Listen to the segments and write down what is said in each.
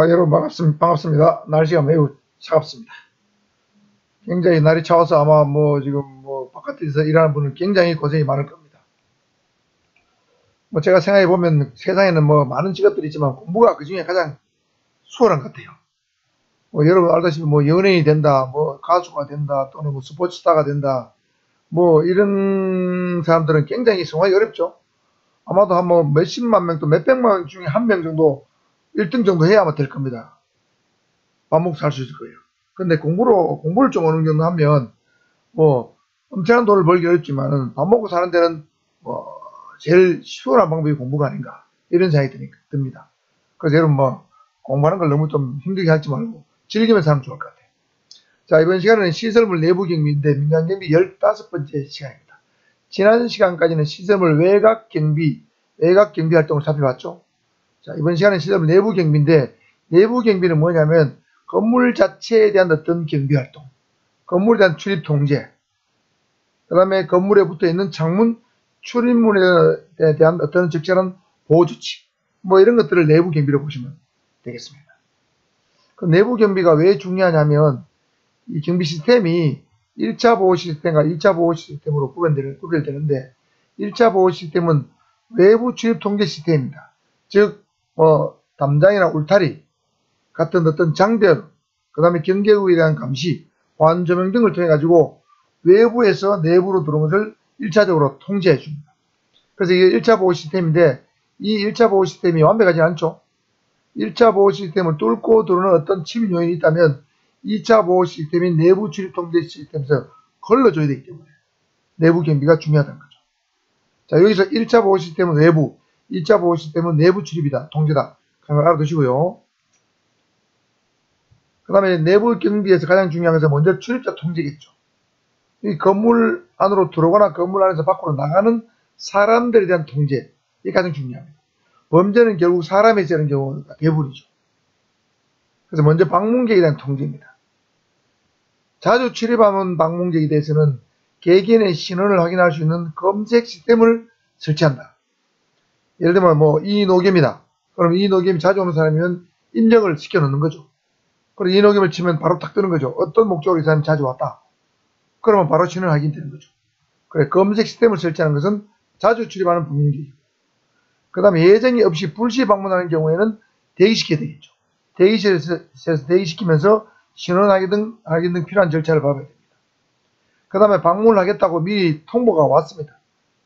여러분 반갑습니다. 날씨가 매우 차갑습니다. 굉장히 날이 차워서 아마 지금 바깥에서 일하는 분은 굉장히 고생이 많을 겁니다. 제가 생각해 보면 세상에는 많은 직업들이 있지만 공부가 그 중에 가장 수월한 것 같아요. 여러분 알다시피 연예인이 된다, 가수가 된다, 또는 스포츠스타가 된다, 이런 사람들은 굉장히 성공하기 어렵죠. 아마도 한 몇십만 명 또 몇백만 명 중에 한 명 정도 1등 정도 해야 아마 될 겁니다. 밥 먹고 살 수 있을 거예요. 근데 공부를 좀 어느 정도 하면, 엄청난 돈을 벌기 어렵지만은, 밥 먹고 사는 데는, 제일 수월한 방법이 공부가 아닌가. 이런 생각이 듭니다. 그래서 여러분 공부하는 걸 너무 좀 힘들게 하지 말고, 즐기면서 하면 좋을 것 같아요. 자, 이번 시간은 시설물 내부 경비인데, 민간 경비 15번째 시간입니다. 지난 시간까지는 시설물 외곽 경비 활동을 살펴봤죠. 자, 이번 시간은 시설물 내부 경비인데, 내부 경비는 뭐냐면, 건물 자체에 대한 어떤 경비활동, 건물에 대한 출입 통제, 그 다음에 건물에 붙어 있는 창문, 출입문에 대한 어떤 적절한 보호조치, 이런 것들을 내부 경비로 보시면 되겠습니다. 그 내부 경비가 왜 중요하냐면, 이 경비 시스템이 1차 보호 시스템과 2차 보호 시스템으로 구별되는데, 1차 보호 시스템은 외부 출입 통제 시스템입니다. 즉, 담장이나 울타리, 같은 어떤 장벽, 그 다음에 경계구에 대한 감시, 보안 조명 등을 통해 가지고 외부에서 내부로 들어오는 것을 1차적으로 통제해 줍니다. 그래서 이게 1차 보호 시스템인데, 이 1차 보호 시스템이 완벽하지 않죠. 1차 보호 시스템을 뚫고 들어오는 어떤 침입 요인이 있다면 2차 보호 시스템인 내부 출입 통제 시스템에서 걸러줘야 되기 때문에 내부 경비가 중요하다는 거죠. 자, 여기서 1차 보호 시스템은 외부, 2차 보호 시스템은 내부 출입이다, 통제다. 그걸 알아두시고요. 그 다음에 내부 경비에서 가장 중요한 것은 먼저 출입자 통제겠죠. 이 건물 안으로 들어오거나 건물 안에서 밖으로 나가는 사람들에 대한 통제, 이게 가장 중요합니다. 범죄는 결국 사람에 쓰는 경우가 대부분이죠. 그래서 먼저 방문객에 대한 통제입니다. 자주 출입하는 방문객에 대해서는 개개인의 신원을 확인할 수 있는 검색 시스템을 설치한다. 예를 들면 이노겸이다. 그럼 이노겸이 자주 오는 사람이면 입력을 시켜놓는 거죠. 그리고 이노겸을 치면 바로 탁 뜨는 거죠. 어떤 목적으로 이 사람이 자주 왔다. 그러면 바로 신원을 확인되는 거죠. 그래, 검색 시스템을 설치하는 것은 자주 출입하는 방문객이고, 그 다음에 예정이 없이 불시 방문하는 경우에는 대기시켜야 되겠죠. 대기실에서 대기시키면서 신원 확인 등 필요한 절차를 밟아야 됩니다. 그 다음에 방문을 하겠다고 미리 통보가 왔습니다.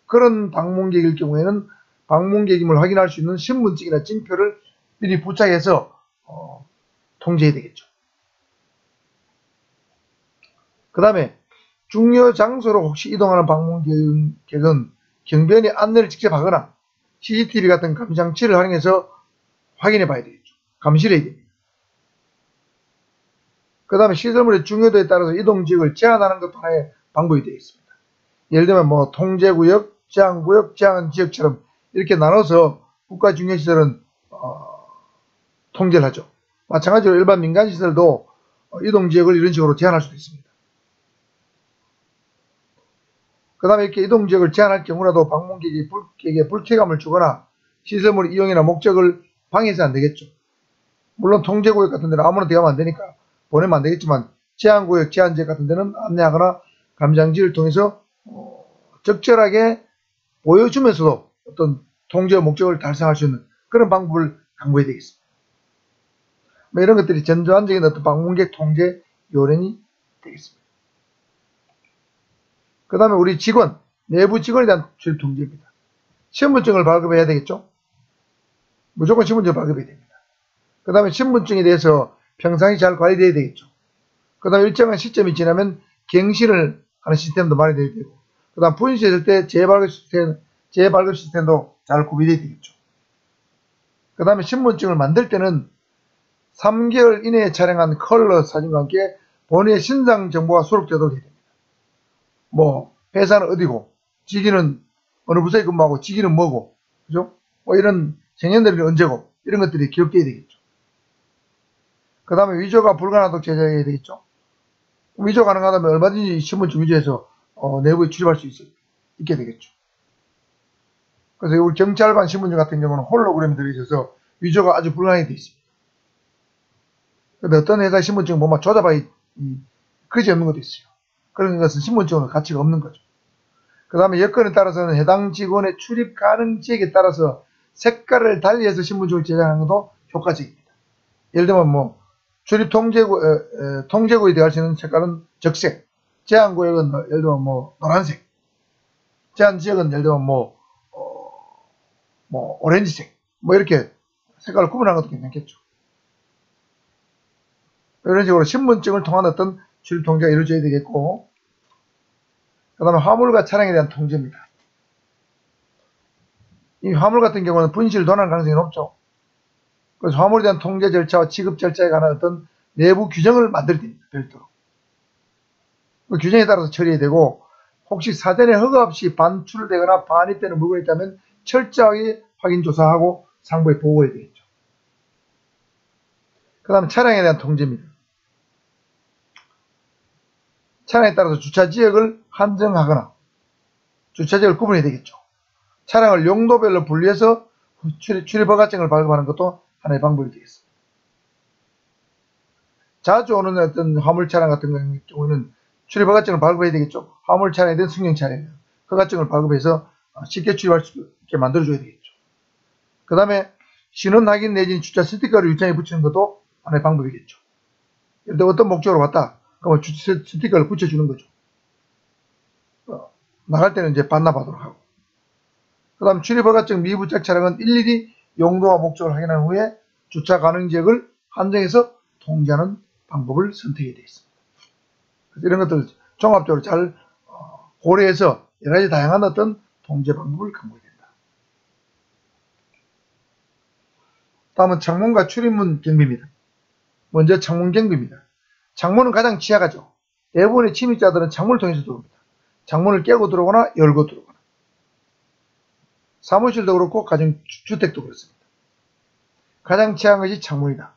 그런 방문객일 경우에는 방문객임을 확인할 수 있는 신분증이나 징표를 미리 부착해서 통제해야 되겠죠. 그 다음에 중요 장소로 혹시 이동하는 방문객은 경비원이 안내를 직접 하거나 CCTV 같은 감시장치를 활용해서 확인해 봐야 되겠죠. 감시를 해야 됩니다. 그 다음에 시설물의 중요도에 따라서 이동지역을 제한하는 것도 하나의 방법이 되겠습니다. 예를 들면 통제구역, 제한구역, 제한지역처럼 이렇게 나눠서 국가중요시설은 통제를 하죠. 마찬가지로 일반 민간시설도 이동지역을 이런 식으로 제한할 수도 있습니다. 그 다음에 이렇게 이동지역을 제한할 경우라도 방문객에게 불쾌감을 주거나 시설물 이용이나 목적을 방해해서 안 되겠죠. 물론 통제구역 같은 데는 아무나 들어가면 안 되니까 보내면 안 되겠지만, 제한구역, 제한지역 같은 데는 안내하거나 감장지를 통해서 적절하게 보여주면서도 어떤 통제의 목적을 달성할 수 있는 그런 방법을 강구해야 되겠습니다. 이런 것들이 전반적인 어떤 방문객 통제 요령이 되겠습니다. 그 다음에 우리 직원, 내부 직원에 대한 출입 통제입니다. 신분증을 발급해야 되겠죠? 무조건 신분증을 발급해야 됩니다. 그 다음에 신분증에 대해서 평상시 잘 관리되어야 되겠죠. 그 다음에 일정한 시점이 지나면 갱신을 하는 시스템도 마련되어야 되고, 그 다음 분실했을 때 재발급 시스템도 잘 구비되어야 되겠죠. 그 다음에 신분증을 만들 때는 3개월 이내에 촬영한 컬러 사진과 함께 본인의 신상 정보가 수록되도록 해야 됩니다. 회사는 어디고, 직위는 어느 부서에 근무하고, 직위는 뭐고, 그죠? 이런 생년월일이 언제고, 이런 것들이 기록되어야 되겠죠. 그 다음에 위조가 불가능하도록 제작해야 되겠죠. 위조 가능하다면 얼마든지 신분증 위조해서 내부에 출입할 수 있게 되겠죠. 그래서 우리 경찰관 신분증 같은 경우는 홀로그램이 들어있어서 위조가 아주 불가능하게 되어 있습니다. 근데 어떤 회사 신분증 보면 조잡하게 그지 없는 것도 있어요. 그런 것은 신분증으로 가치가 없는 거죠. 그 다음에 여건에 따라서는 해당 직원의 출입 가능 지역에 따라서 색깔을 달리해서 신분증을 제작하는 것도 효과적입니다. 예를 들면 뭐 출입 통제구에 들어갈 수 있는 색깔은 적색, 제한구역은 예를 들면 뭐 노란색, 제한 지역은 예를 들면 뭐 오렌지색, 뭐 이렇게 색깔을 구분하는 것도 괜찮겠죠. 이런 식으로 신분증을 통한 어떤 출입 통제가 이루어져야 되겠고, 그 다음에 화물과 차량에 대한 통제입니다. 이 화물 같은 경우는 분실, 도난 가능성이 높죠. 그래서 화물에 대한 통제 절차와 취급 절차에 관한 어떤 내부 규정을 만들어야 됩니다. 별도로. 그 규정에 따라서 처리해야 되고, 혹시 사전에 허가 없이 반출되거나 반입되는 물건이 있다면 철저하게 확인 조사하고 상부에 보고해야 되겠죠. 그 다음에 차량에 대한 통제입니다. 차량에 따라서 주차지역을 한정하거나 주차지역을 구분해야 되겠죠. 차량을 용도별로 분리해서 출입허가증을 발급하는 것도 하나의 방법이 되겠습니다. 자주 오는 어떤 화물차량 같은 경우는 출입허가증을 발급해야 되겠죠. 화물차량에 대한 승용차량 허가증을 발급해서 쉽게 출입할 수 있게 만들어줘야 되겠죠. 그 다음에 신원 확인 내지는 주차 스티커를 유창에 붙이는 것도 하나의 방법이겠죠. 예를 들어 어떤 목적으로 왔다. 그러면 주차 스티커를 붙여주는 거죠. 나갈 때는 이제 반납하도록 하고. 그 다음 출입허가증 미부착 차량은 일일이 용도와 목적을 확인한 후에 주차 가능 지역을 한정해서 통제하는 방법을 선택해야 되겠습니다. 이런 것들을 종합적으로 잘 고려해서 여러 가지 다양한 어떤 통제 방법을 강구해야 된다. 다음은 창문과 출입문 경비입니다. 먼저 창문 경비입니다. 창문은 가장 취약하죠. 대부분의 침입자들은 창문을 통해서 들어옵니다. 창문을 깨고 들어오거나 열고 들어오거나. 사무실도 그렇고 가정주택도 그렇습니다. 가장 취약한 것이 창문이다.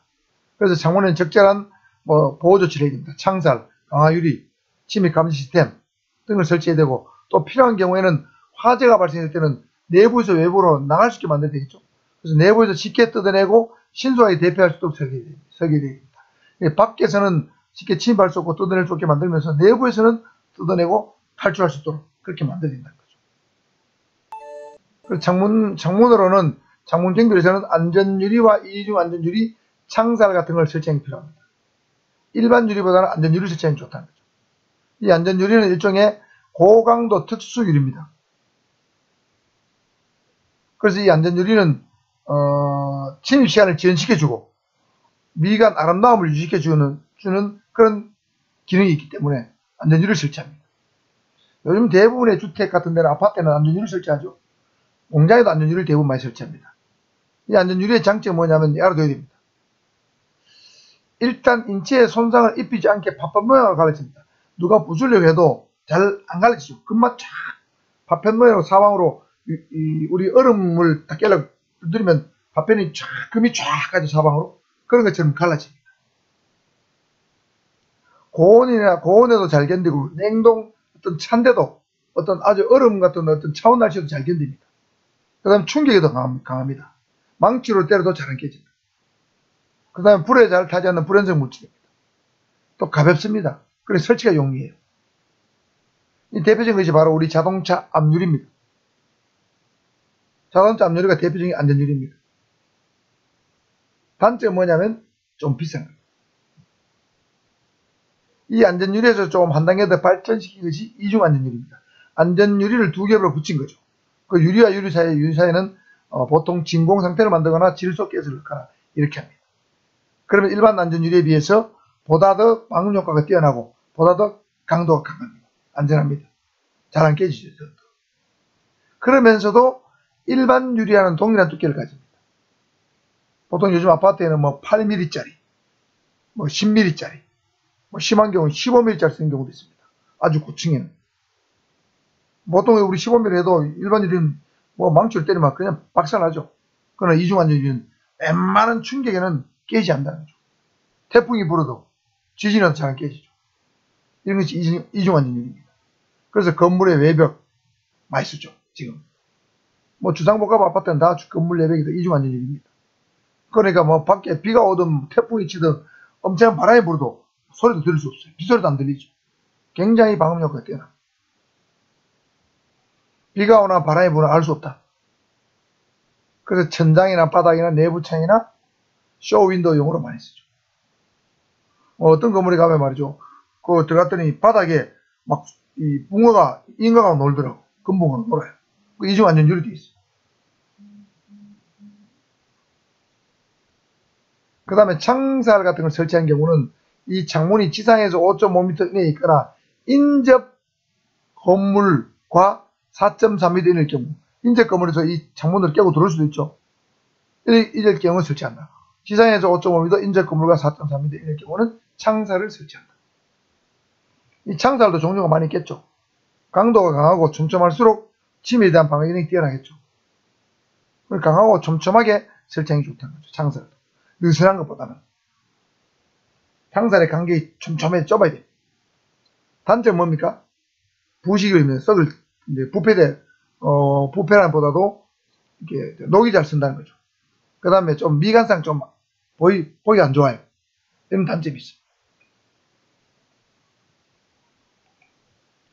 그래서 창문에는 적절한 보호 조치를 해야 됩니다. 창살, 강화유리, 침입 감지 시스템 등을 설치해야 되고, 또 필요한 경우에는 화재가 발생할 때는 내부에서 외부로 나갈 수 있게 만들어야 되겠죠. 그래서 내부에서 쉽게 뜯어내고 신속하게 대피할 수 있도록 설계해야 됩니다. 밖에서는 쉽게 침입할 수 없고 뜯어낼 수 없게 만들면서 내부에서는 뜯어내고 탈출할 수 있도록 그렇게 만들어야 된다는 거죠. 그리고 창문으로는 창문 경비에서는 안전유리와 이중 안전유리, 창살 같은 걸 설치하는 게 필요합니다. 일반 유리보다는 안전유리를 설치하는 게 좋다는 거죠. 이 안전유리는 일종의 고강도 특수유리입니다. 그래서 이 안전유리는 침입 시간을 지연시켜주고 미간 아름다움을 유지시켜주는 그런 기능이 있기 때문에 안전유리를 설치합니다. 요즘 대부분의 주택 같은 데는 아파트에는 안전유리를 설치하죠. 공장에도 안전유리를 대부분 많이 설치합니다. 이 안전유리의 장점은 뭐냐면 알아둬야 됩니다. 일단 인체에 손상을 입히지 않게 파편 모양을 가르칩니다. 누가 부수려고 해도 잘 안 가르치죠. 금방 쫙 파편 모양으로 사방으로 우리 얼음을 다 깨려 두드리면 파편이 쫙 금이 쫙 가죠. 사방으로. 그런 것처럼 갈라집니다. 고온에도 잘 견디고 냉동 어떤 찬데도 어떤 아주 얼음 같은 어떤 차원 날씨도 잘 견딥니다. 그 다음에 충격에도 강합니다. 망치로 때려도 잘 안 깨집니다. 그 다음에 불에 잘 타지 않는 불연성 물질입니다. 또 가볍습니다. 그래서 설치가 용이해요. 이 대표적인 것이 바로 우리 자동차 앞유리입니다. 자동차 앞유리가 대표적인 안전유리입니다. 단점은 뭐냐면 좀 비싼 겁니다. 이 안전유리에서 조금 한 단계 더 발전시킨 것이 이중 안전유리입니다. 안전유리를 두 겹으로 붙인 거죠. 그 유리와 유리 사이에는 보통 진공 상태를 만들거나 질소가스를 넣거나 이렇게 합니다. 그러면 일반 안전유리에 비해서 보다 더 방음 효과가 뛰어나고 보다 더 강도가 강합니다. 안전합니다. 잘 안 깨지죠. 그러면서도 일반 유리와는 동일한 두께를 가집니다. 보통 요즘 아파트에는 8mm짜리, 10mm짜리, 심한 경우는 15mm짜리 쓰는 경우도 있습니다. 아주 고층에는. 보통 우리 15mm 해도 일반 유리는 망치를 때리면 그냥 박살나죠. 그러나 이중 안전유리는 웬만한 충격에는 깨지지 않는다는 거죠. 태풍이 불어도 지진이 나도 잘 안 깨지죠. 이런 것이 이중 안전유리입니다. 그래서 건물의 외벽 많이 쓰죠. 지금 주상복합 아파트는 다 건물 내벽이 이중 안전유리입니다. 그러니까 밖에 비가 오든 태풍이 치든 엄청난 바람이 불어도 소리도 들을 수 없어요. 빗소리도 안 들리죠. 굉장히 방음 효과가 뛰어나. 비가 오나 바람이 부나 알 수 없다. 그래서 천장이나 바닥이나 내부 창이나 쇼윈도우용으로 많이 쓰죠. 어떤 건물에 가면 말이죠. 그 들어갔더니 바닥에 막 이 붕어가 인가가 놀더라고. 금붕어가 놀아요. 이 집 완전 유리되어 있어요. 그 다음에 창살 같은 걸 설치한 경우는 이 창문이 지상에서 5.5m 이내에 있거나 인접 건물과 4.3m 이내일 경우, 인접 건물에서 이 창문을 깨고 들어올 수도 있죠. 이럴 경우 설치한다. 지상에서 5.5m, 인접 건물과 4.3m 이내일 경우는 창살을 설치한다. 이 창살도 종류가 많이 있겠죠. 강도가 강하고 촘촘할수록 침해에 대한 방어 기능이 뛰어나겠죠. 강하고 촘촘하게 설치하는 게 좋다는 거죠. 창살도. 느슨한 것보다는. 창살의 간격이 촘촘해 좁아야 돼. 단점은 뭡니까? 부식이면 썩을, 이제 부패란보다도 이렇게 녹이 잘 쓴다는 거죠. 그 다음에 좀 미관상 좀 보기 안 좋아요. 이런 단점이 있어요.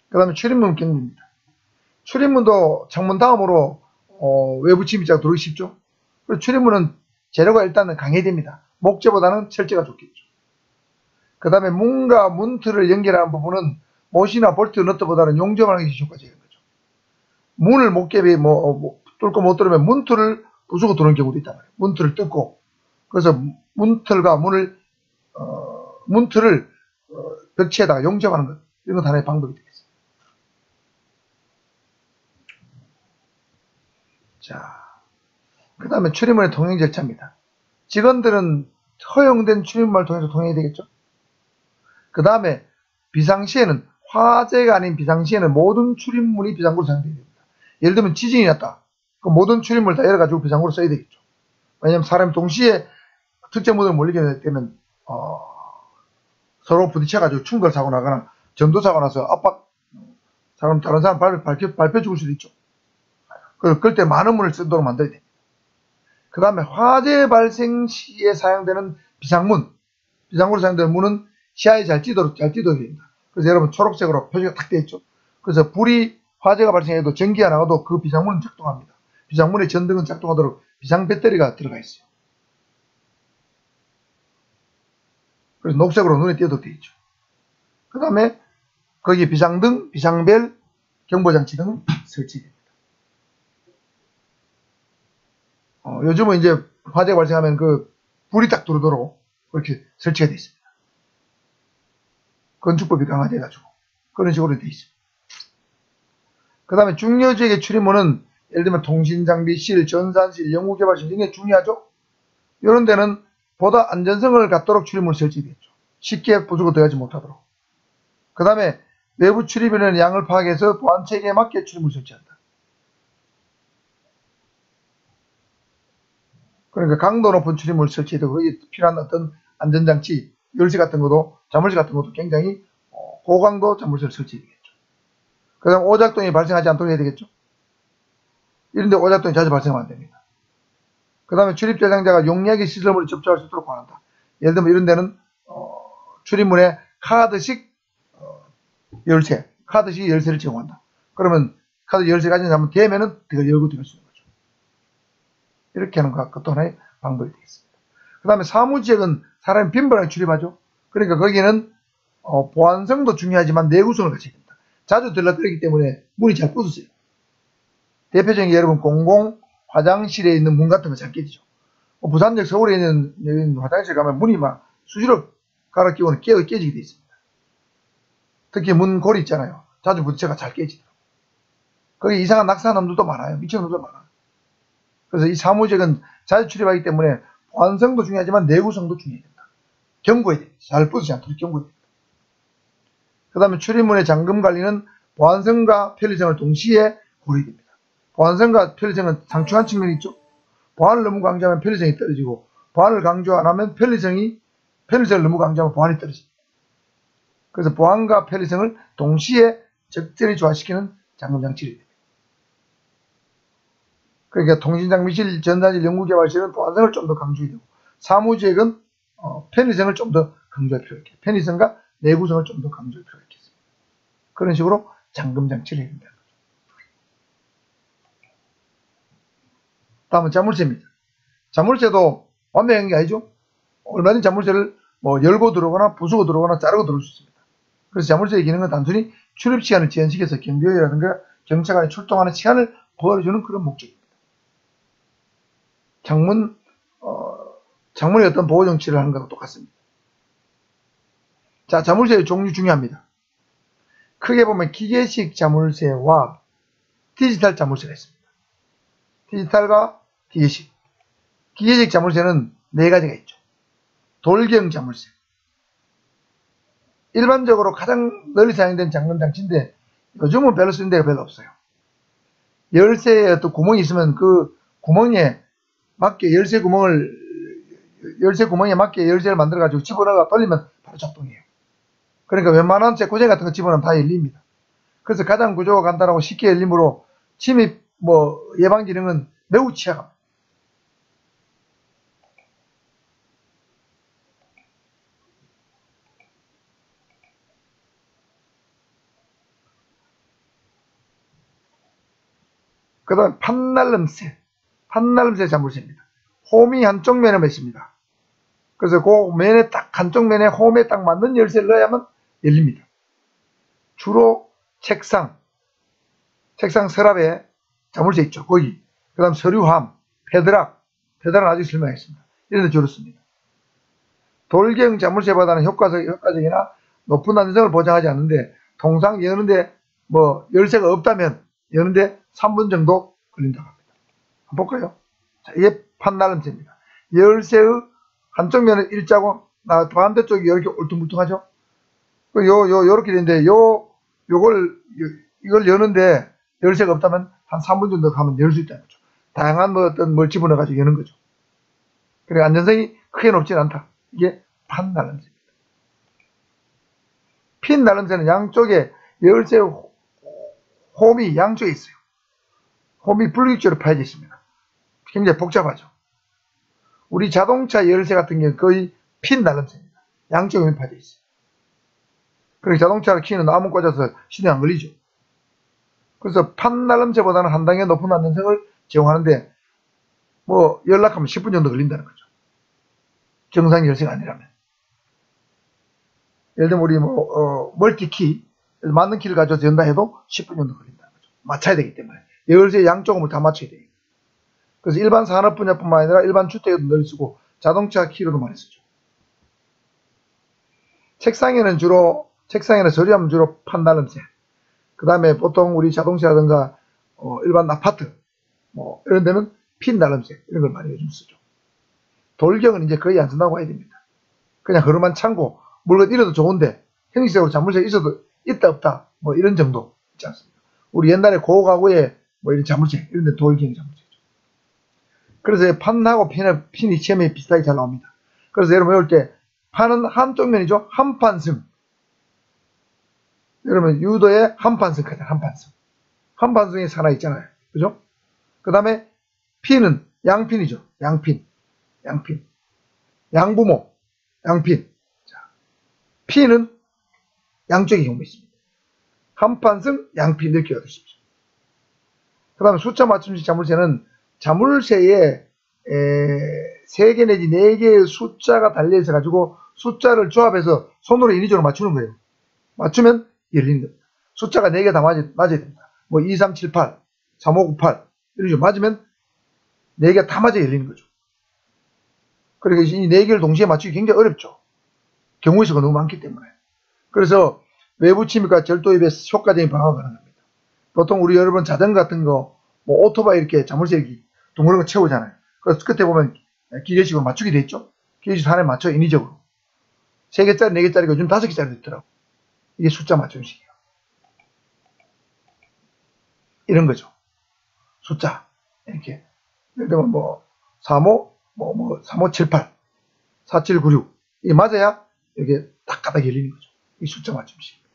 그 다음에 출입문 경비입니다. 출입문도 창문 다음으로 외부 침입자가 들어오기 쉽죠. 그리고 출입문은 재료가 일단은 강해됩니다. 목재보다는 철제가 좋겠죠. 그 다음에 문과 문틀을 연결하는 부분은 못이나 볼트, 너트보다는 용접하는 게 효과적인 거죠. 문을 목개비 뚫고 못 들으면 문틀을 부수고 들어오는 경우도 있단 말이에요. 문틀을 뜯고. 그래서 문틀과 문틀을 벽체에다가 용접하는 것. 이런 건 하나의 방법이 되겠습니다. 자, 그 다음에 출입문의 통행 절차입니다. 직원들은 허용된 출입문을 통해서 통행이 되겠죠. 그 다음에 비상시에는, 화재가 아닌 비상시에는 모든 출입문이 비상구로 사용되어야 됩니다. 예를 들면 지진이 났다. 그럼 모든 출입문을 다 열어가지고 비상구로 써야 되겠죠. 왜냐하면 사람이 동시에 특정 문을 몰리게 되면 서로 부딪혀가지고 충돌 사고 나거나 전도 사고 나서 다른 사람 밟혀 죽을 수도 있죠. 그럴 때 많은 문을 쓰도록 만들어야 됩니다. 그 다음에 화재 발생 시에 사용되는 비상구로 사용되는 문은 시야에 잘 띄도록 됩니다. 그래서 여러분 초록색으로 표시가 딱 되어 있죠. 그래서 화재가 발생해도 전기가 나가도 그 비상문은 작동합니다. 비상문의 전등은 작동하도록 비상 배터리가 들어가 있어요. 그래서 녹색으로 눈에 띄도록 되어 있죠. 그 다음에 거기에 비상등, 비상벨, 경보장치 등을 설치됩니다. 요즘은 이제 화재가 발생하면 불이 딱 들어오도록 그렇게 설치가 되어 있습니다. 건축법이 강화돼가지고 그런 식으로 되어 있습니다. 그 다음에 중요지역의 출입문은 예를 들면 통신장비실, 전산실, 연구개발실 등이 중요하죠. 이런 데는 보다 안전성을 갖도록 출입문을 설치되겠죠. 쉽게 부수고 들어가지 못하도록. 그 다음에 외부 출입인의 양을 파악해서 보안 체계에 맞게 출입문을 설치한다. 그러니까 강도 높은 출입문을 설치해도 거기에 필요한 어떤 안전장치, 열쇠 같은 것도, 자물쇠 같은 것도 굉장히 고강도 자물쇠를 설치해야 되겠죠. 그 다음 오작동이 발생하지 않도록 해야 되겠죠. 이런데 오작동이 자주 발생하면 안 됩니다. 그 다음에 출입 대상자가 용이하게 시설물을 접촉할 수 있도록 권한다. 예를 들면 이런 데는 출입문에 카드식 열쇠를 제공한다. 그러면 카드 열쇠 가진 사람은 대면은 그걸 열고 들어갈 수 있는 거죠. 이렇게 하는 것도 하나의 방법이 되겠습니다. 그 다음에 사무지역은 사람이 빈번하게 출입하죠. 그러니까 거기는 보안성도 중요하지만 내구성을 갖춰야 됩니다. 자주 들락거리기 때문에 문이 잘 부서져요. 대표적인 게 여러분 공공 화장실에 있는 문 같은 거 잘 깨지죠. 부산역 서울에 있는 화장실 가면 문이 막 수시로 갈아 끼우는 깨지게 되어 있습니다. 특히 문고리 있잖아요. 자주 부딪혀가 잘 깨지더라고요. 거기 이상한 낙사한 놈들도 많아요. 미친 놈들도 많아요. 그래서 이 사무직은 자주 출입하기 때문에 보안성도 중요하지만 내구성도 중요해야 된다. 경고해야 됩니다. 잘 부수지 않도록 경고해야 됩니다. 그 다음에 출입문의 잠금 관리는 보안성과 편리성을 동시에 고려해야 됩니다. 보안성과 편리성은 상충한 측면이 있죠. 보안을 너무 강조하면 편리성이 떨어지고, 보안을 강조 안 하면 편리성을 너무 강조하면 보안이 떨어집니다. 그래서 보안과 편리성을 동시에 적절히 조화시키는 잠금장치를 해야 됩니다. 그러니까 통신장비실, 전산실, 연구개발실은 보안성을 좀 더 강조해야 되고, 사무지역은 편의성을 좀 더 강조할 필요가 있겠습니다. 편의성과 내구성을 좀 더 강조할 필요가 있겠습니다. 그런 식으로 잠금 장치를 해야 된다는 거죠. 다음은 자물쇠입니다. 자물쇠도 완벽한 게 아니죠. 얼마든지 자물쇠를 뭐 열고 들어오거나 부수고 들어오거나 자르고 들어올 수 있습니다. 그래서 자물쇠의 기능은 단순히 출입 시간을 지연시켜서 경비원이라든가 경찰관이 출동하는 시간을 벌어주는 그런 목적입니다. 창문의 어떤 보호 정치를 하는 것과 똑같습니다. 자, 자물쇠의 종류 중요합니다. 크게 보면 기계식 자물쇠와 디지털 자물쇠가 있습니다. 디지털과 기계식. 기계식 자물쇠는 네 가지가 있죠. 돌경 자물쇠. 일반적으로 가장 널리 사용된 잠금 장치인데 요즘은 별로 쓰는 데가 별로 없어요. 열쇠에 어떤 구멍이 있으면 그 구멍에 맞게 열쇠 구멍에 맞게 열쇠를 만들어 가지고 집어넣어가 돌리면 바로 작동해요. 그러니까 웬만한 재고쟁이 같은 거 집어넣으면 다 열립니다. 그래서 가장 구조가 간단하고 쉽게 열림으로 침입 예방 기능은 매우 취약합니다. 그 다음 판날름새 자물쇠입니다. 홈이 한쪽 면에만 있습니다. 그래서 그 면에 딱 한쪽 면에 홈에 딱 맞는 열쇠를 넣어야만 열립니다. 주로 책상 서랍에 자물쇠 있죠. 거기. 그 다음 서류함, 패드락은 아직 설명했습니다. 이런 데 주로 씁니다. 돌경 자물쇠보다는 효과적이나 높은 안전성을 보장하지 않는데 통상 여는데 열쇠가 없다면 여는데 3분 정도 걸린다고 합니다. 한번 볼까요? 자, 이게 판날름새입니다. 열쇠의 한쪽 면은 일자고 반대쪽이 이렇게 울퉁불퉁하죠. 요렇게 되는데 이걸 여는데 열쇠가 없다면 한 3분 정도 가면 열 수 있다는 거죠. 다양한 어떤 뭘 집어넣어 가지고 여는 거죠. 그래 안전성이 크게 높진 않다. 이게 판날름새입니다. 핀날름새는 양쪽에 열쇠 홈이 양쪽에 있어요. 홈이 불규칙적으로 파여져 있습니다. 굉장히 복잡하죠. 우리 자동차 열쇠 같은 경우는 거의 핀날름새입니다. 양쪽에 홈이 파여져 있어요. 그리고 자동차 키는 나무 꽂아서 시동이 안 걸리죠. 그래서 판날름새보다는 한 단계 높은 안전성을 제공하는데 연락하면 10분 정도 걸린다는 거죠. 정상 열쇠가 아니라면. 예를 들면 우리 멀티키 맞는 키를 가져서 연다 해도 10분 정도 걸린다는 거죠. 맞춰야 되기 때문에. 열쇠 양쪽을 다 맞춰야 돼요. 그래서 일반 산업 분야뿐만 아니라 일반 주택에도 널리 쓰고 자동차 키로도 많이 쓰죠. 책상에는 서류하면 주로 판날름새. 그 다음에 보통 우리 자동차라든가 일반 아파트 이런 데는 핀날름새 이런 걸 많이 요즘 쓰죠. 돌경은 이제 거의 안 쓴다고 해야 됩니다. 그냥 흐름한 창고 물건 잃어도 좋은데 형식적으로 자물쇠 있어도 있다 없다 이런 정도 있지 않습니까? 우리 옛날에 고가구에 이런 자물쇠 이런 데 돌경 자물쇠죠. 그래서 판하고 핀이 시험에 비슷하게 잘 나옵니다. 그래서 여러분 외울 때 판은 한쪽 면이죠. 한판승. 여러분 유도의 한판승 하잖아요. 한판승이 하나 있잖아요. 그죠? 그 다음에 핀은 양핀이죠. 양핀. 양부모. 양핀. 자, 핀은 양쪽에 경우 있습니다. 한판승, 양핀 이렇게 얻으십시오. 그 다음에 숫자 맞춤식 자물쇠는 자물쇠에 3개 내지 4개의 숫자가 달려있어 가지고 숫자를 조합해서 손으로 인위적으로 맞추는 거예요. 맞추면 열리는 겁니다. 숫자가 4개 다 맞아야 됩니다. 2378, 3598 이런 식으로 맞으면 4개 다 맞아 열리는 거죠. 그러니까 이 4개를 동시에 맞추기 굉장히 어렵죠. 경우의 수가 너무 많기 때문에. 그래서 외부 침입과 절도에 비해 효과적인 방어가 가능합니다. 보통 우리 여러분 자전거 같은 거, 오토바이 이렇게 자물쇠 이렇게 둥그런 거 채우잖아요. 그래서 끝에 보면 기계식으로 맞추게 돼 있죠. 기계식 하나에 맞춰 인위적으로. 3개짜리, 4개짜리가 요즘 5개짜리도 있더라고. 이게 숫자 맞춤식이에요. 이런 거죠. 숫자. 이렇게. 예를 들면 3578, 4796. 이게 맞아야 이렇게 딱 가닥 열리는 거죠. 이 숫자 맞춤식입니다.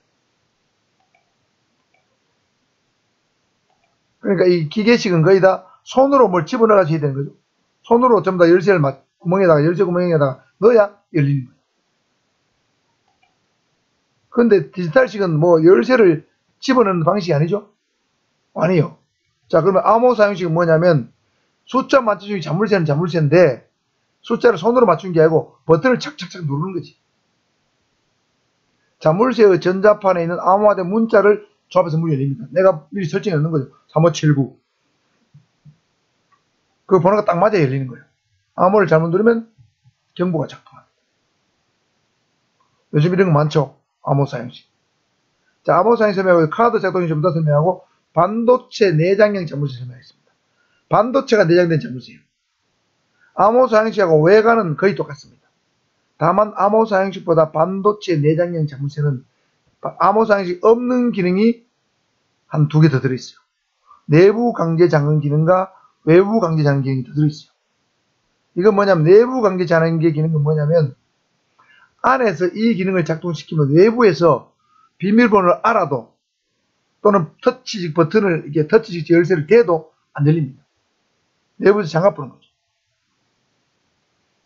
그러니까 이 기계식은 거의 다 손으로 뭘 집어넣어서 해야 되는 거죠. 손으로 전부 다 열쇠를 열쇠 구멍에다가 넣어야 열리는 거예요. 그런데 디지털식은 뭐 열쇠를 집어넣는 방식이 아니죠? 아니요. 자, 그러면 암호 사용식은 뭐냐면 숫자 맞춰주기 자물쇠는 자물쇠인데 숫자를 손으로 맞춘 게 아니고 버튼을 착착착 누르는 거지. 자물쇠의 전자판에 있는 암호화된 문자를 조합해서 문이 열립니다. 내가 미리 설정해 놓는 거죠. 3579. 그 번호가 딱 맞아 열리는 거예요. 암호를 잘못 누르면 경보가 작동합니다. 요즘 이런 거 많죠? 암호 사용식. 자, 암호 사용식 설명하고 카드 작동이 좀 더 설명하고 반도체 내장형 자물쇠 설명하겠습니다. 반도체가 내장된 자물쇠예요. 암호 사용식하고 외관은 거의 똑같습니다. 다만 암호 사용식보다 반도체 내장형 자물쇠는 암호 사용식 없는 기능이 한 2개 더 들어있어요. 내부 강제 잠금 기능과 외부 강제 잠금 기능이 더 들어있어요. 이건 뭐냐면 내부 강제 잠금 기능은 뭐냐면 안에서 이 기능을 작동시키면 외부에서 비밀번호를 알아도 또는 터치식 버튼을 이렇게 터치식 열쇠를 대도 안 열립니다. 내부에서 장갑 보는 거죠.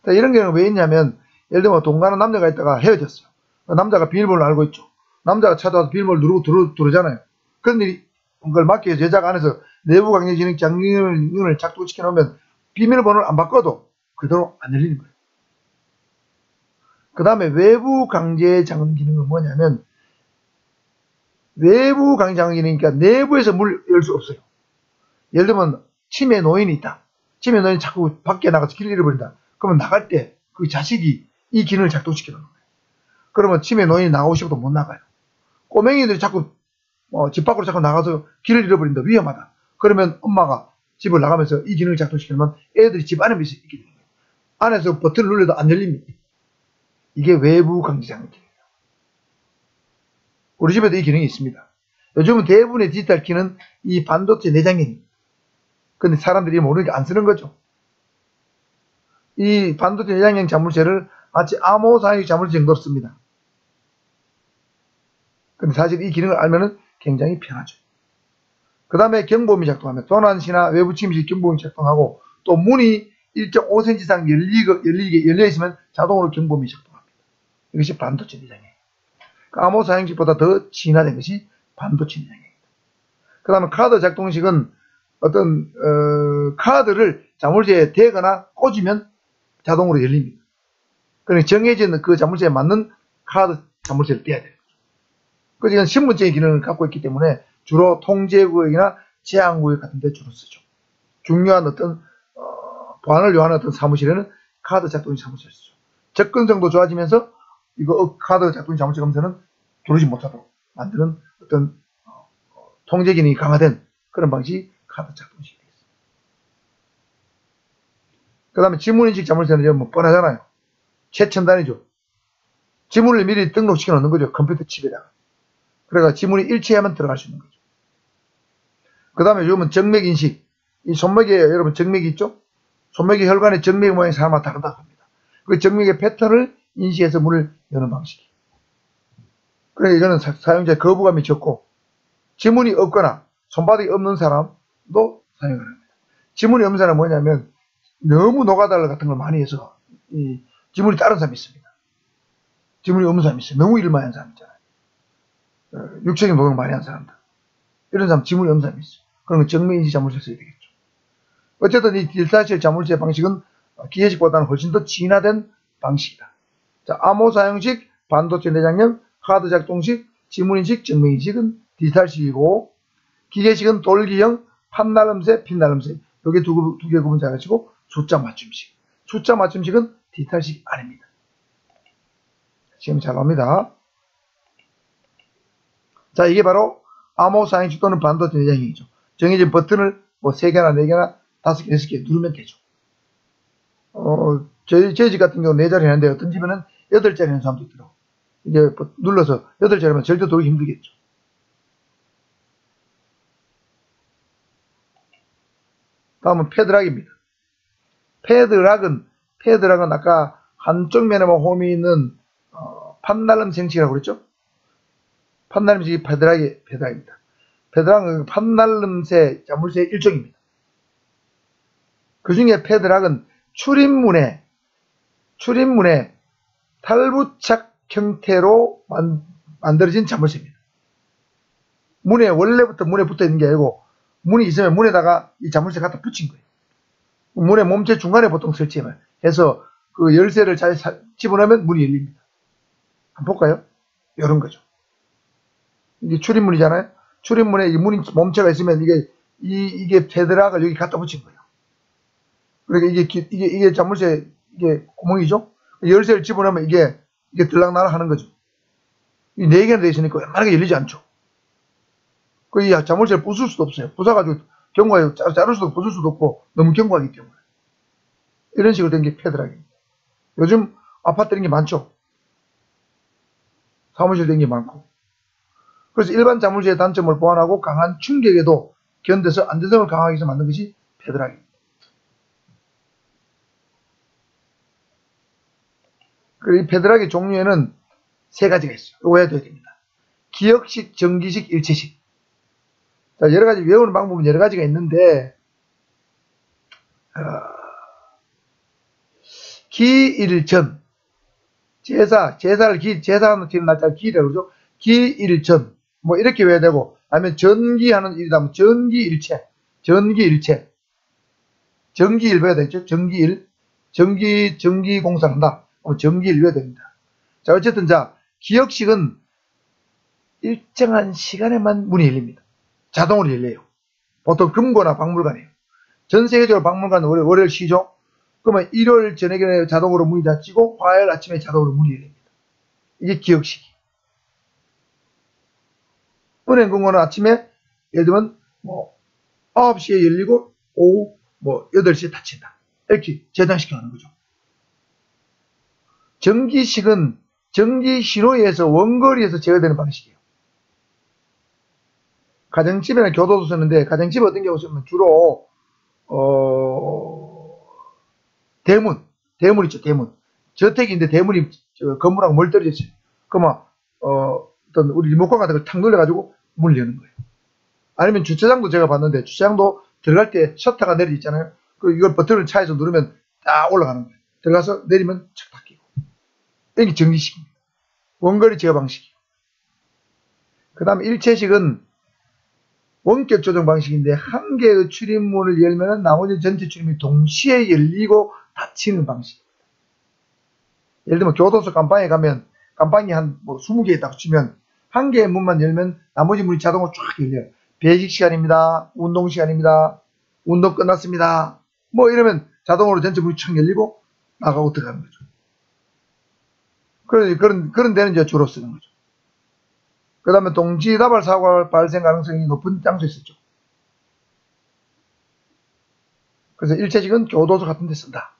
자, 이런 경우는 왜 있냐면 예를 들면 동거하는 남자가 있다가 헤어졌어요. 남자가 비밀번호를 알고 있죠. 남자가 찾아와서 비밀번호를 누르고 들어오잖아요. 그런 일이 걸 막기 위해서 여자가 안에서 내부 강제 기능 장기를 작동시켜 놓으면 비밀번호를 안 바꿔도 그대로 안 열리는 거예요. 그 다음에 외부 강제 잠금 기능은 뭐냐면 외부 강제 잠금 기능이니까 내부에서 문을 열 수 없어요. 예를 들면 치매 노인이 있다. 치매 노인이 자꾸 밖에 나가서 길 잃어버린다. 그러면 나갈 때 그 자식이 이 기능을 작동시켜 놓는 거예요. 그러면 치매 노인이 나가고 싶어도 못 나가요. 꼬맹이들이 자꾸 집 밖으로 자꾸 나가서 길을 잃어버린다. 위험하다. 그러면 엄마가 집을 나가면서 이 기능을 작동시키면 애들이 집 안에 있게 되는 거예요. 안에서 버튼을 눌러도 안 열립니다. 이게 외부 강제 잠금 기능이에요. 우리 집에도 이 기능이 있습니다. 요즘은 대부분의 디지털 키는 이 반도체 내장형입니다. 근데 사람들이 모르니까 안 쓰는 거죠. 이 반도체 내장형 자물쇠를 마치 암호 사용식 자물쇠 정도로 씁니다. 근데 사실 이 기능을 알면은 굉장히 편하죠. 그 다음에 경보음이 작동합니다. 도난시나 외부 침입시 경보음이 작동하고 또 문이 1.5cm 이상 열려 있으면 자동으로 경보음이 작동합니다. 이것이 반도체 내장형이에요. 암호 사용식보다 더 진화된 것이 반도체 내장형입니다. 그 다음에 카드 작동식은 어떤 카드를 자물쇠에 대거나 꽂으면 자동으로 열립니다. 그러니까 정해진 그 자물쇠에 맞는 카드 자물쇠를 떼야 돼요. 그래서 이건 신분적인 기능을 갖고 있기 때문에 주로 통제구역이나 제한구역 같은 데 주로 쓰죠. 중요한 어떤 보안을 요하는 어떤 사무실에는 카드 작동식 자물쇠를 쓰죠. 접근성도 좋아지면서 이거 카드 작동식 자물쇠 검사는 들어오지 못하도록 만드는 어떤 통제 기능이 강화된 그런 방식이 카드 작동식이 되겠습니다. 그 다음에 지문인식 자물쇠는 뭐 뻔하잖아요. 최첨단이죠. 지문을 미리 등록시켜 놓는 거죠. 컴퓨터 칩에다가. 그래가 지문이 일치하면 들어갈 수 있는 거죠. 그 다음에 요즘은 정맥인식. 이 손목에 여러분 정맥이 있죠? 손목의 혈관의 정맥 모양이 사람마다 다르다고 합니다. 그 정맥의 패턴을 인식해서 문을 여는 방식이에요. 그러니까 이거는 사용자의 거부감이 적고 지문이 없거나 손바닥이 없는 사람도 사용을 합니다. 지문이 없는 사람은 뭐냐면 너무 노가다 같은 걸 많이 해서 이 지문이 다른 사람이 있습니다. 지문이 없는 사람이 있어요. 너무 일 많이 하는 사람 있잖아요. 육체적인 노동을 많이 하는 사람들. 이런 사람 지문이 없는 사람이 있어요. 그러면 정맥인식 자물쇠 써야 되겠죠. 어쨌든 이 디지털 자물쇠 방식은 기계식보다는 훨씬 더 진화된 방식이다. 자, 암호 사용식, 반도체 내장형, 카드 작동식, 지문인식, 정맥인식은 디지털식이고 기계식은 돌기형, 판나름새, 핀나름새 여기 두 개 구분 잘 하시고 숫자 맞춤식. 숫자 맞춤식은 디지털식 아닙니다. 지금 잘 나옵니다. 자, 이게 바로 암호 사용식 또는 반도체 내장형이죠. 정해진 버튼을 뭐 3개나 4개나 5개, 6개 누르면 되죠. 저희 집 같은 경우는 4자리 하는데 어떤 집에는 8자리 하는 사람도 있더라고요. 이제 눌러서 8자리면 절대 돌기 힘들겠죠. 다음은 패드락입니다. 패드락은 아까 한쪽 면에만 홈이 있는 판날름 생식이라고 그랬죠? 판날름식이 패드락입니다. 패드락은 판날름새 자물쇠의 일종입니다. 그 중에 패드락은 출입문에 탈부착 형태로 만들어진 자물쇠입니다. 문에 원래부터 문에 붙어 있는 게 아니고 문이 있으면 문에다가 이 자물쇠 갖다 붙인 거예요. 문의 몸체 중간에 보통 설치해서 그 열쇠를 잘 집어넣으면 문이 열립니다. 한번 볼까요? 이런 거죠. 이게 출입문이잖아요. 출입문에 이 문이 몸체가 있으면 이게 패드락을 여기 갖다 붙인 거예요. 그러니까 이게 자물쇠 이게 구멍이죠. 열쇠를 집어넣으면 이게 들락날락 하는 거죠. 이 4개나 되어 있으니까 웬만하게 열리지 않죠. 이 자물쇠를 부술 수도 없어요. 부숴가지고 경과에 자를 수도 부술 수도 없고 너무 경과하기 때문에. 이런 식으로 된 게 패드락입니다. 요즘 아파트 된 게 많죠. 사무실 된 게 많고. 그래서 일반 자물쇠의 단점을 보완하고 강한 충격에도 견뎌서 안전성을 강하게 해서 만든 것이 패드락입니다. 그리고 이 패드락의 종류에는 3가지가 있어요. 이거 외워둬야 됩니다. 기역식, 전기식, 일체식. 자, 여러 가지 외우는 방법은 여러 가지가 있는데, 기일전, 제사를 지는 날짜를 기일이라고 그러죠. 기일전, 뭐 이렇게 외워야 되고, 아니면 전기하는 일이다 하면 전기일체, 전기일체, 전기일 외워야 되겠죠. 전기일, 전기공사를 한다. 전기일 외워야 됩니다. 자, 어쨌든 기역식은 일정한 시간에만 문이 열립니다. 자동으로 열려요. 보통 금고나 박물관이에요. 전 세계적으로 박물관은 월요일 쉬죠. 그러면 일요일 저녁에 자동으로 문이 닫히고 화요일 아침에 자동으로 문이 열립니다. 이게 기역식이. 은행 금고는 아침에 예를 들면 9시에 열리고 오후 8시에 닫힌다. 이렇게 저장시켜 놓는 거죠. 전기식은 전기 신호에 의해서 원거리에서 제어되는 방식이에요. 가정집이나 교도소 쓰는데, 가정집 어떤 경우 쓰면 주로 대문 있죠. 대문. 저택인데 대문이 건물하고 멀리 떨어져 있어요. 그러면 어떤 우리 리모컨 같은 걸 탁 눌러가지고 문을 여는 거예요. 아니면 주차장도 제가 봤는데, 주차장도 들어갈 때 셔터가 내려져 있잖아요. 이걸 버튼을 차에서 누르면 딱 올라가는 거예요. 들어가서 내리면 착 닫히고. 이게 전기식입니다. 원거리 제어 방식이에요. 그 다음에 일체식은 원격 조정 방식인데, 한 개의 출입문을 열면 나머지 전체 출입문이 동시에 열리고 닫히는 방식입니다. 예를 들면 교도소 깜방에 가면 깜방이 한 20개 있다고 치면 한 개의 문만 열면 나머지 문이 자동으로 쫙 열려요. 배식 시간입니다. 운동 시간입니다. 운동 끝났습니다. 이러면 자동으로 전체 문이 쫙 열리고 나가고 들어가는 거죠. 그런 데는 이제 주로 쓰는 거죠. 그 다음에 동시다발 사고 발생 가능성이 높은 장소에 있었죠. 그래서 일체식은 교도소 같은 데 쓴다.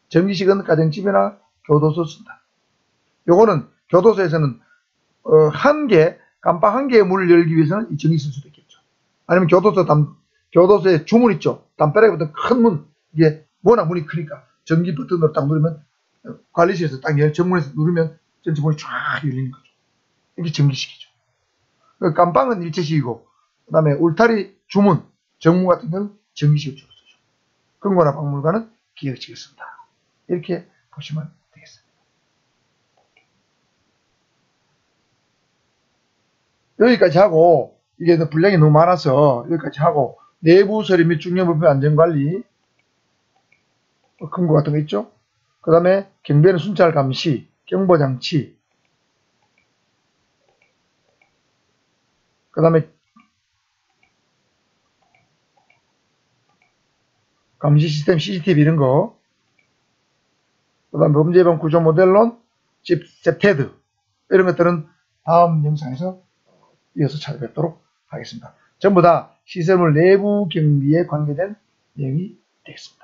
전기식은 가정집이나 교도소 쓴다. 요거는 교도소에서는 깜빡 한 개의 문을 열기 위해서는 이 전기 쓸 수도 있겠죠. 아니면 교도소에 주문 있죠. 담벼락에 붙은 큰 문, 이게 워낙 문이 크니까 전기 버튼으로 딱 누르면 관리실에서 딱 정문에서 누르면 전체 문이 쫙 열리는 거죠. 이게 전기식이죠. 깜빵은 일체식이고, 그 다음에 울타리, 주문, 정문 같은 경우는 전기식을 주로 쓰죠. 금고나 박물관은 기역식을 쓴다. 이렇게 보시면 되겠습니다. 여기까지 하고, 이게 분량이 너무 많아서 여기까지 하고, 내부 서리 및 중요부품 안전관리, 금고 같은 거 있죠. 그 다음에 경비는 순찰 감시, 경보장치, 그 다음에 감시 시스템 CCTV 이런 거, 그 다음에 범죄 예방 구조 모델론, 셉테드 이런 것들은 다음 영상에서 이어서 찾아뵙도록 하겠습니다. 전부 다 시설물 내부 경비에 관계된 내용이 되겠습니다.